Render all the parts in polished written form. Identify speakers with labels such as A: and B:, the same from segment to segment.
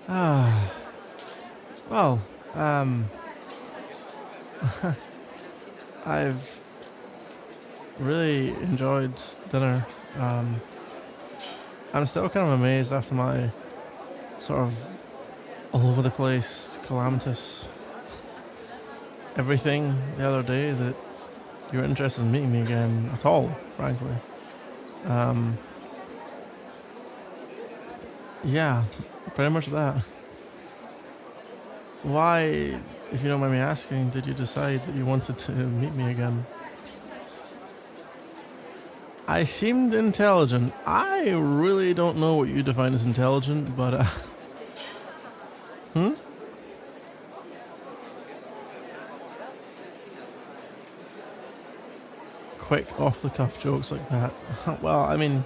A: Ah, well, I've really enjoyed dinner. Um, I'm still kind of amazed after my sort of all over the place, calamitous everything the other day that you're interested in meeting me again at all, frankly. Um, yeah, pretty much that. Why, if you don't mind me asking, did you decide that you wanted to meet me again? I seemed intelligent. I really don't know what you define as intelligent, but hmm? Quick off the cuff jokes like that. Well, I mean,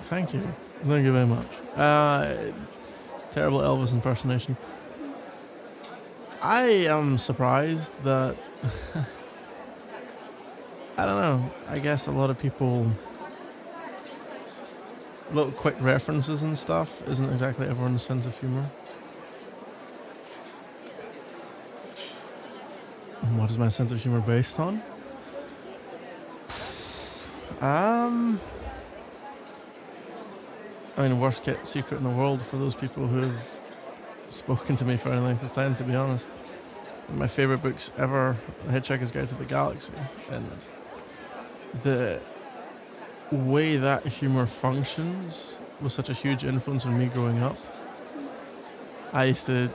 A: thank you. Thank you very much. Terrible Elvis impersonation. I am surprised that I don't know. I guess a lot of people little quick references and stuff isn't exactly everyone's sense of humor. What is my sense of humor based on? I mean, worst kept secret in the world for those people who have spoken to me for any length of time, to be honest. My favourite books ever, The Hitchhiker's Guide to the Galaxy, and the way that humour functions was such a huge influence on me growing up. I used to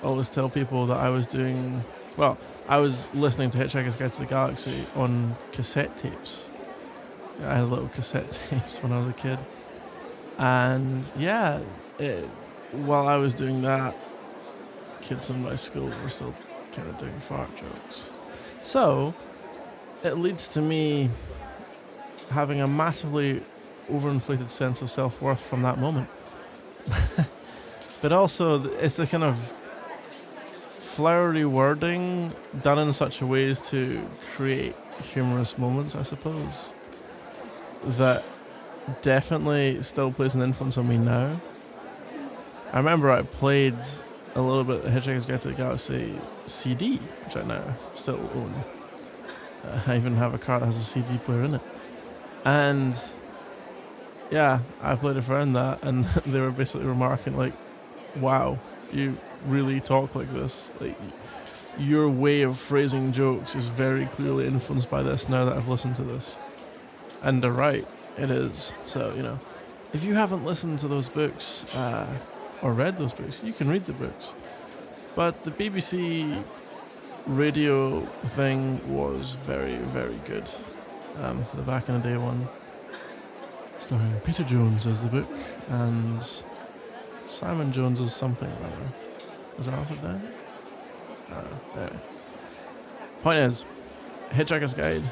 A: always tell people that I was doing, well, I was listening to Hitchhiker's Guide to the Galaxy on cassette tapes. I had little cassette tapes when I was a kid. And yeah, while I was doing that, kids in my school were still kind of doing fart jokes. So it leads to me having a massively overinflated sense of self-worth from that moment. But also, it's the kind of flowery wording done in such a way as to create humorous moments, I suppose, that definitely still plays an influence on me now. I remember I played a little bit of Hitchhiker's Guide to the Galaxy CD, which I now still own. I even have a car that has a CD player in it. And yeah, I played a friend that, and they were basically remarking like, wow, you really talk like this. Like, your way of phrasing jokes is very clearly influenced by this now that I've listened to this. And they're right, it is. So, you know, if you haven't listened to those books, or read those books, you can read the books. But the BBC radio thing was very, very good. The back in the day one, starring Peter Jones as the book, and Simon Jones as something or other. Was it Arthur Dan? Anyway. Point is, Hitchhiker's Guide,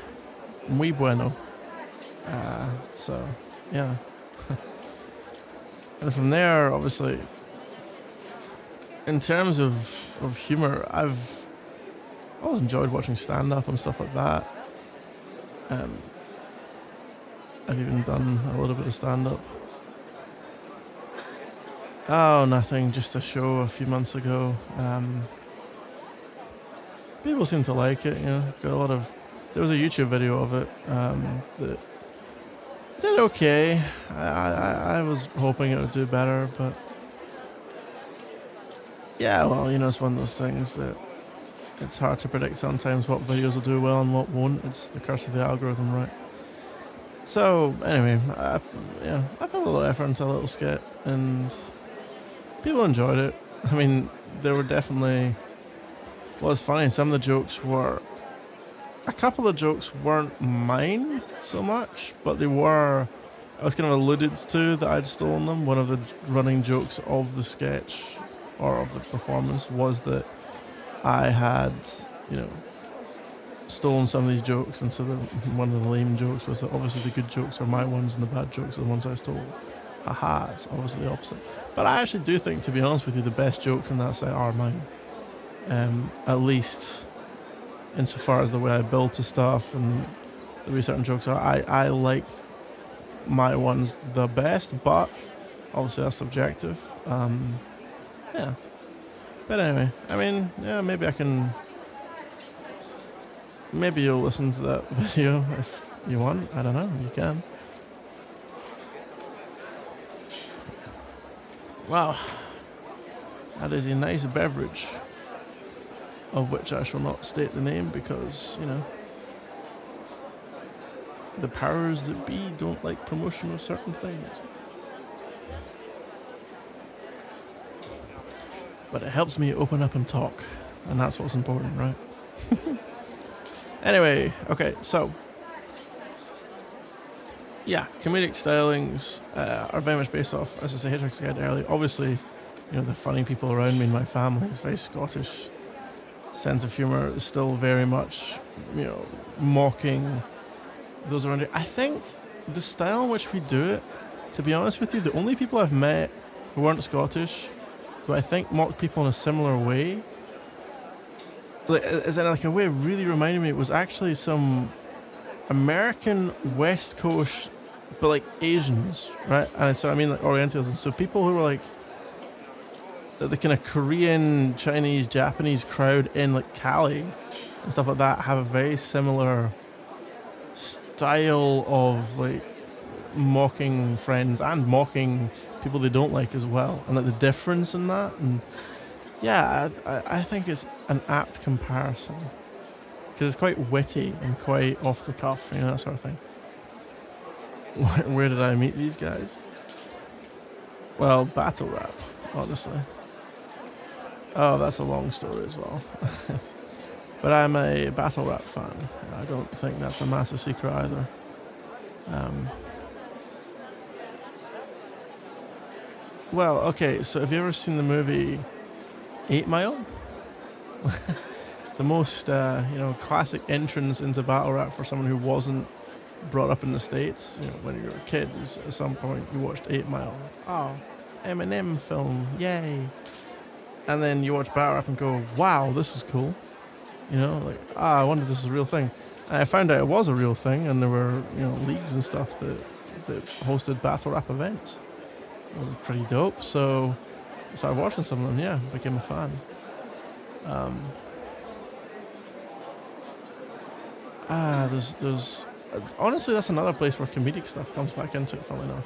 A: muy bueno. So, yeah. And from there, obviously, in terms of humour, I've always enjoyed watching stand-up and stuff like that. I've even done a little bit of stand-up. Oh, nothing, just a show a few months ago. People seem to like it, you know. Got a lot of. There was a YouTube video of it that did okay. I was hoping it would do better, but yeah, well, you know, it's one of those things that it's hard to predict sometimes what videos will do well and what won't. It's the curse of the algorithm, right? So anyway, I put a little effort into a little skit, and people enjoyed it. I mean, there were definitely. Well, it's funny. Some of the jokes were. A couple of jokes weren't mine so much, but they were. I was kind of alluded to that I'd stolen them. One of the running jokes of the sketch or of the performance was that I had, you know, stolen some of these jokes, and so one of the lame jokes was that obviously the good jokes are my ones and the bad jokes are the ones I stole. Aha, it's obviously the opposite. But I actually do think, to be honest with you, the best jokes in that set are mine. At least insofar as the way I build to stuff and the way certain jokes are. I like my ones the best, but obviously that's subjective. Yeah. But anyway, I mean, yeah, maybe I can. Maybe you'll listen to that video if you want. I don't know. You can. Wow. That is a nice beverage, of which I shall not state the name because, you know, the powers that be don't like promotion of certain things. But it helps me open up and talk, and that's what's important, right? Anyway, okay, so yeah, comedic stylings are very much based off, as I say, Hitchhiker's Guide to Early. Obviously, you know, the funny people around me in my family is very Scottish. Sense of humour is still very much, you know, mocking those around it. I think the style in which we do it, to be honest with you, the only people I've met who weren't Scottish, who I think mocked people in a similar way, like, as in like a way it really reminded me, it was actually some American West Coast, but like Asians, right? And so I mean like Orientals, and so people who were like the kind of Korean, Chinese, Japanese crowd in like Cali and stuff like that have a very similar style of like mocking friends and mocking people they don't like as well, and like the difference in that. And yeah, I think it's an apt comparison because it's quite witty and quite off the cuff, you know, that sort of thing. Where did I meet these guys? Well, battle rap, honestly. Oh, that's a long story as well. But I'm a battle rap fan. I don't think that's a massive secret either. Well, okay, so have you ever seen the movie 8 Mile? The most, classic entrance into battle rap for someone who wasn't brought up in the States. You know, when you were a kid, at some point you watched 8 Mile. Oh, Eminem film, yay. And then you watch battle rap and go, wow, this is cool. You know, like, I wonder if this is a real thing. And I found out it was a real thing, and there were, you know, leagues and stuff that hosted battle rap events. It was pretty dope, so I started watching some of them, yeah, became a fan. There's honestly, that's another place where comedic stuff comes back into it, funnily enough.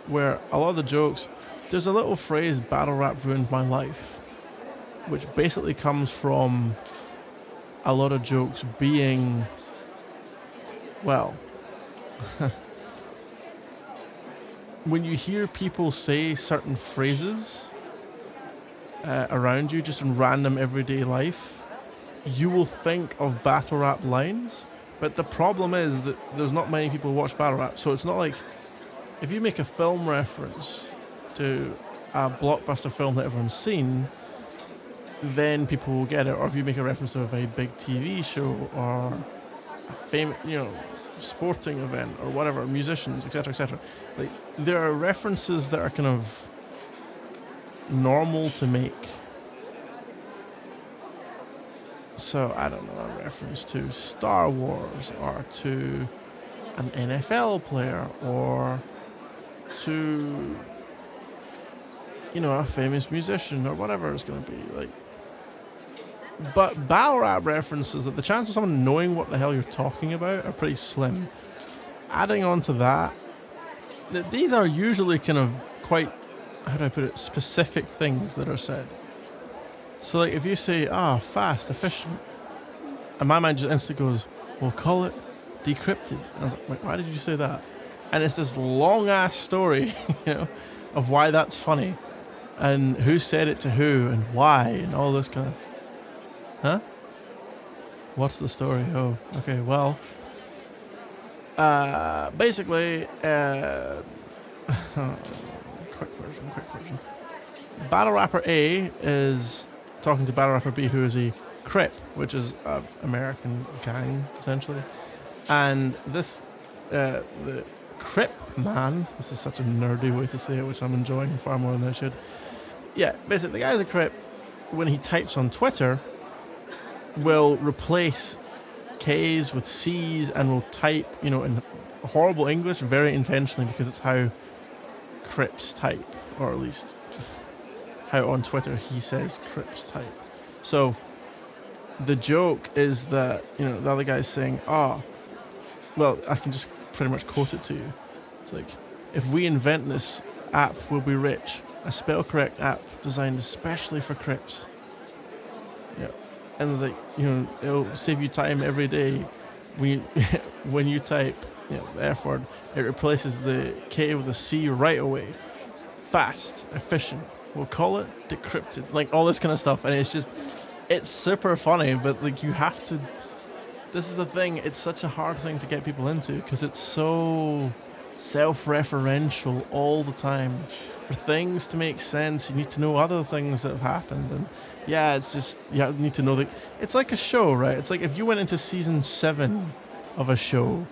A: Where a lot of the jokes, there's a little phrase, battle rap ruined my life, which basically comes from a lot of jokes being, well, when you hear people say certain phrases around you, just in random everyday life, you will think of battle rap lines. But the problem is that there's not many people who watch battle rap, so it's not like if you make a film reference to a blockbuster film that everyone's seen, then people will get it. Or if you make a reference to a very big TV show or a famous, you know, sporting event or whatever, musicians, etc., etc. Like, there are references that are kind of normal to make. So, I don't know, a reference to Star Wars or to an NFL player or to, you know, a famous musician or whatever it's going to be. Like, but battle rap references, that the chance of someone knowing what the hell you're talking about are pretty slim. Adding on to that, these are usually kind of quite, how do I put it, specific things that are said. So like if you say, fast, efficient, and my mind just instantly goes, we'll call it decrypted. And I was like, why did you say that? And it's this long ass story, you know, of why that's funny and who said it to who and why and all this kind of. Huh? What's the story? Oh, okay, well, basically, quick version. Battle Rapper A is talking to Battle Rapper B, who is a Crip, which is an American gang, essentially. And this, the Crip man, this is such a nerdy way to say it, which I'm enjoying far more than I should. Yeah, basically, the guy's a Crip. When he types on Twitter, will replace K's with C's and will type, you know, in horrible English very intentionally because it's how Crips type, or at least how on Twitter he says Crips type. So the joke is that, you know, the other guy's saying, well, I can just pretty much quote it to you. It's like, if we invent this app, we'll be rich. A spell correct app designed especially for Crips. Yeah. And it's like, you know, it'll save you time every day. When you type, you know, the F word, it replaces the K with a C right away. Fast, efficient. We'll call it decrypted. Like all this kind of stuff. And it's super funny, but like you have to. This is the thing. It's such a hard thing to get people into because it's so self-referential all the time. For things to make sense, you need to know other things that have happened, and yeah, it's just you need to know that it's like a show, right? It's like if you went into season 7 of a show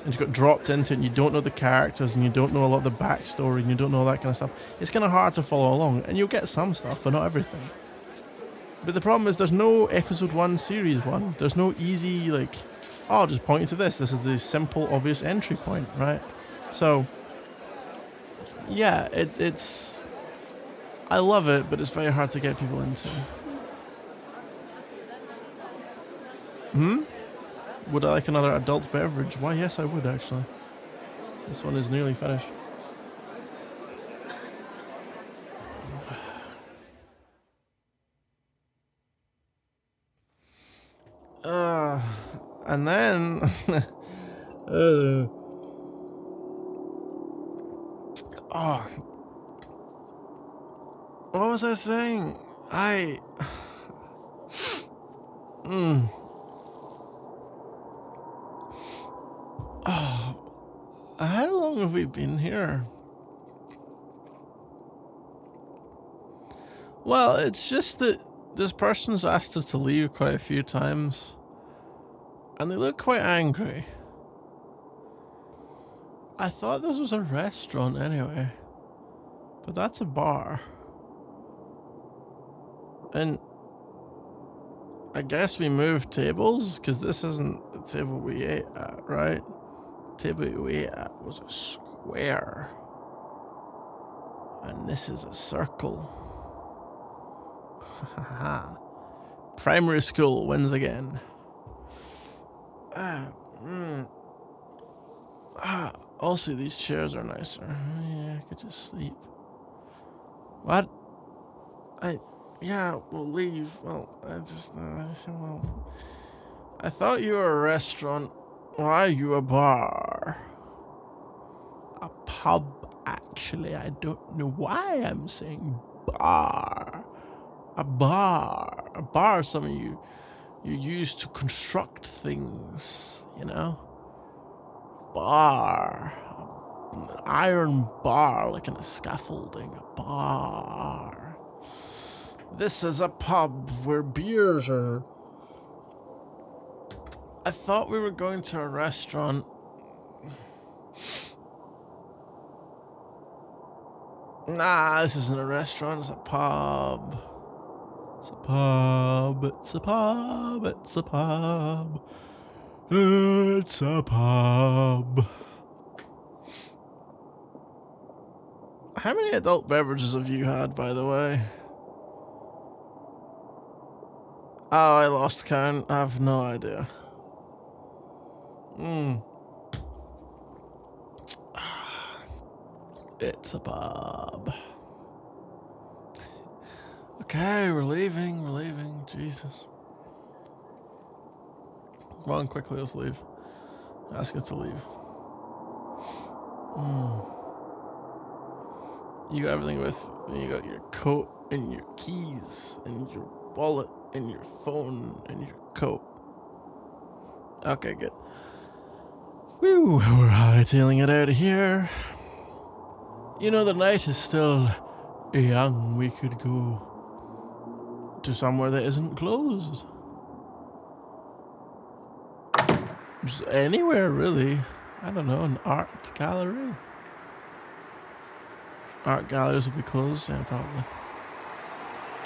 A: and you got dropped into it and you don't know the characters and you don't know a lot of the backstory and you don't know all that kind of stuff. It's kind of hard to follow along, and you'll get some stuff, but not everything. But the problem is there's no episode 1, series 1. There's no easy, like, I'll just point you to this. This is the simple, obvious entry point, right? So, yeah, it's... I love it, but it's very hard to get people into. Would I like another adult beverage? Why, yes, I would, actually. This one is nearly finished. And then what was I saying? How long have we been here? Well, it's just that this person's asked us to leave quite a few times. And they look quite angry. I thought this was a restaurant anyway. But that's a bar. And I guess we moved tables, because this isn't the table we ate at, right? The table we ate at was a square. And this is a circle. Haha. Primary school wins again. Also, these chairs are nicer. Yeah, I could just sleep. What? Yeah, we'll leave. Well, I thought you were a restaurant. Why are you a bar? A pub, actually. I don't know why I'm saying bar. A bar. A bar is something you use to construct things, you know? Bar. An iron bar, like in a scaffolding. A bar. This is a pub where beers are... I thought we were going to a restaurant. Nah, this isn't a restaurant, it's a pub. It's a pub, it's a pub, it's a pub. It's a pub. How many adult beverages have you had, by the way? Oh, I lost count. I have no idea. It's a pub. Okay, we're leaving. Jesus. Come on, quickly, let's leave. Ask us to leave. You got everything with you. Got your coat and your keys and your wallet and your phone and your coat. Okay, good. Whew, we're hightailing it out of here. You know, the night is still young. We could go to somewhere that isn't closed. Just anywhere, really. I don't know, an art gallery. Art galleries will be closed, yeah, probably.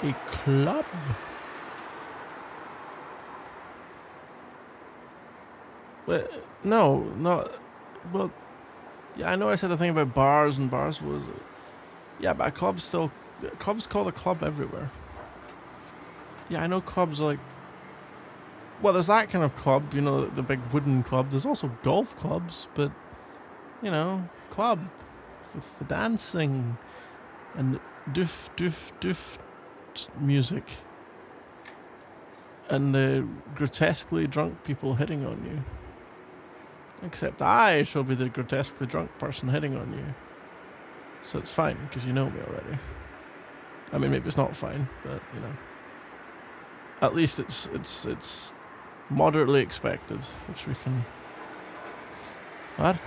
A: A club. Wait, no, not... Well, yeah, I know I said the thing about bars, and bars was... Yeah, but a club's still Clubs call a club everywhere. Yeah, I know clubs are like... Well, there's that kind of club, you know, the big wooden club. There's also golf clubs, but, you know, club with the dancing and doof, doof, doof music. And the grotesquely drunk people hitting on you. Except I shall be the grotesquely drunk person hitting on you. So it's fine, because you know me already. I mean, maybe it's not fine, but, you know. At least it's moderately expected, which we can... What?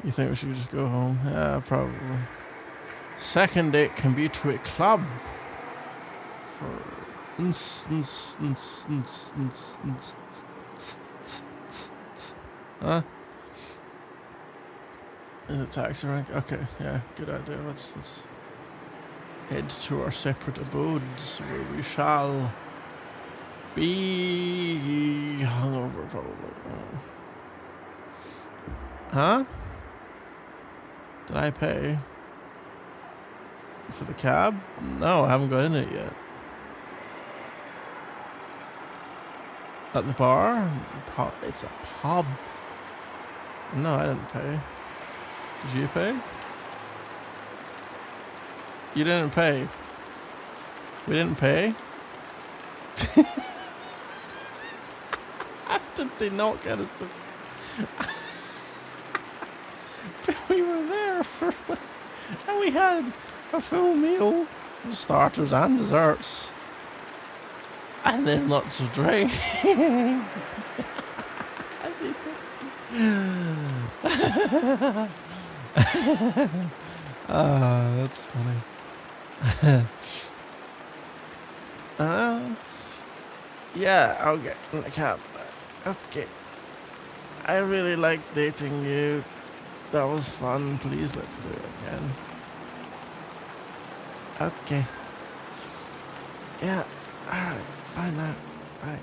A: You think we should just go home? Yeah, probably. Second date can be to a club. For instance... Huh? Is it taxi rank? Okay, yeah, good idea. Let's head to our separate abodes where we shall be hungover, probably. Huh? Did I pay for the cab? No, I haven't got in it yet. At the bar? It's a pub. No, I didn't pay. Did you pay? You didn't pay. We didn't pay? How did they not get us to... But we were there for... And we had a full meal. Starters and desserts. And then lots of drinks. That's funny. Yeah, I'll get in the cab. Okay. I really like dating you. That was fun. Please, let's do it again. Okay. Yeah. Alright. Bye now. Bye.